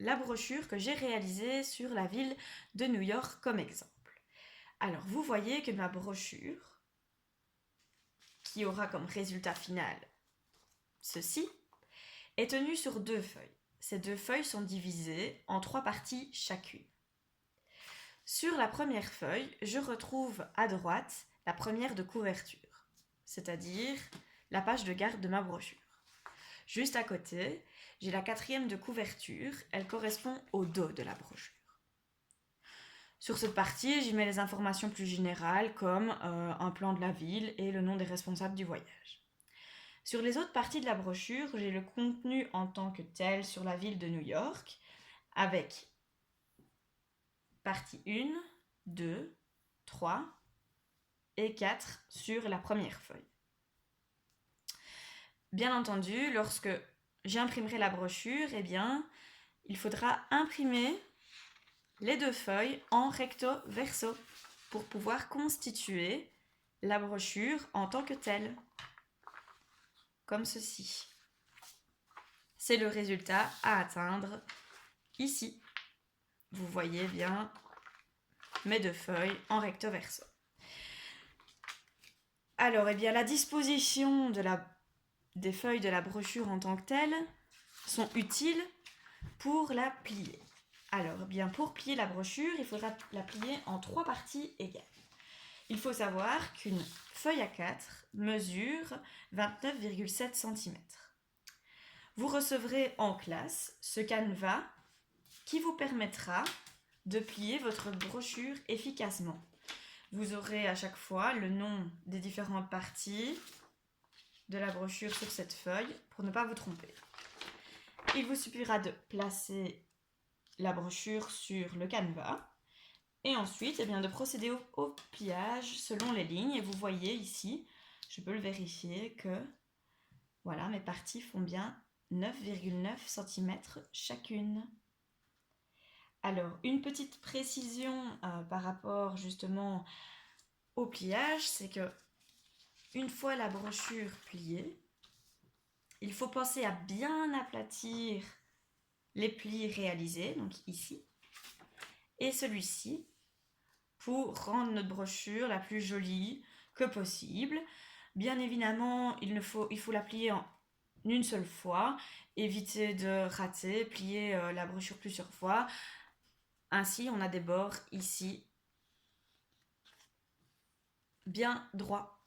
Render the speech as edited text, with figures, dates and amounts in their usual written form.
la brochure que j'ai réalisée sur la ville de New York comme exemple. Alors, vous voyez que ma brochure, qui aura comme résultat final ceci, est tenue sur 2 feuilles. Ces 2 feuilles sont divisées en 3 parties chacune. Sur la première feuille, je retrouve à droite la première de couverture, c'est-à-dire la page de garde de ma brochure. Juste à côté, j'ai la 4e de couverture, elle correspond au dos de la brochure. Sur cette partie, j'y mets les informations plus générales comme un plan de la ville et le nom des responsables du voyage. Sur les autres parties de la brochure, j'ai le contenu en tant que tel sur la ville de New York avec partie 1, 2, 3 et 4 sur la première feuille. Bien entendu, lorsque j'imprimerai la brochure, eh bien, il faudra imprimer les 2 feuilles en recto verso pour pouvoir constituer la brochure en tant que telle, comme ceci. C'est le résultat à atteindre ici. Vous voyez bien mes 2 feuilles en recto verso. Alors, eh bien, la disposition des feuilles de la brochure en tant que telle sont utiles pour la plier. Alors, eh bien, pour plier la brochure, il faudra la plier en 3 parties égales. Il faut savoir qu'une feuille A4 mesure 29,7 cm. Vous recevrez en classe ce canevas qui vous permettra de plier votre brochure efficacement. Vous aurez à chaque fois le nom des différentes parties de la brochure sur cette feuille pour ne pas vous tromper. Il vous suffira de placer la brochure sur le canevas et ensuite de procéder au pliage selon les lignes. Et vous voyez ici, je peux le vérifier que voilà, mes parties font bien 9,9 cm chacune. Alors, une petite précision par rapport justement au pliage, c'est que une fois la brochure pliée, il faut penser à bien aplatir les plis réalisés, donc ici, et celui-ci, pour rendre notre brochure la plus jolie que possible. Bien évidemment, il faut la plier en une seule fois, éviter de rater, plier la brochure plusieurs fois. Ainsi, on a des bords ici bien droits.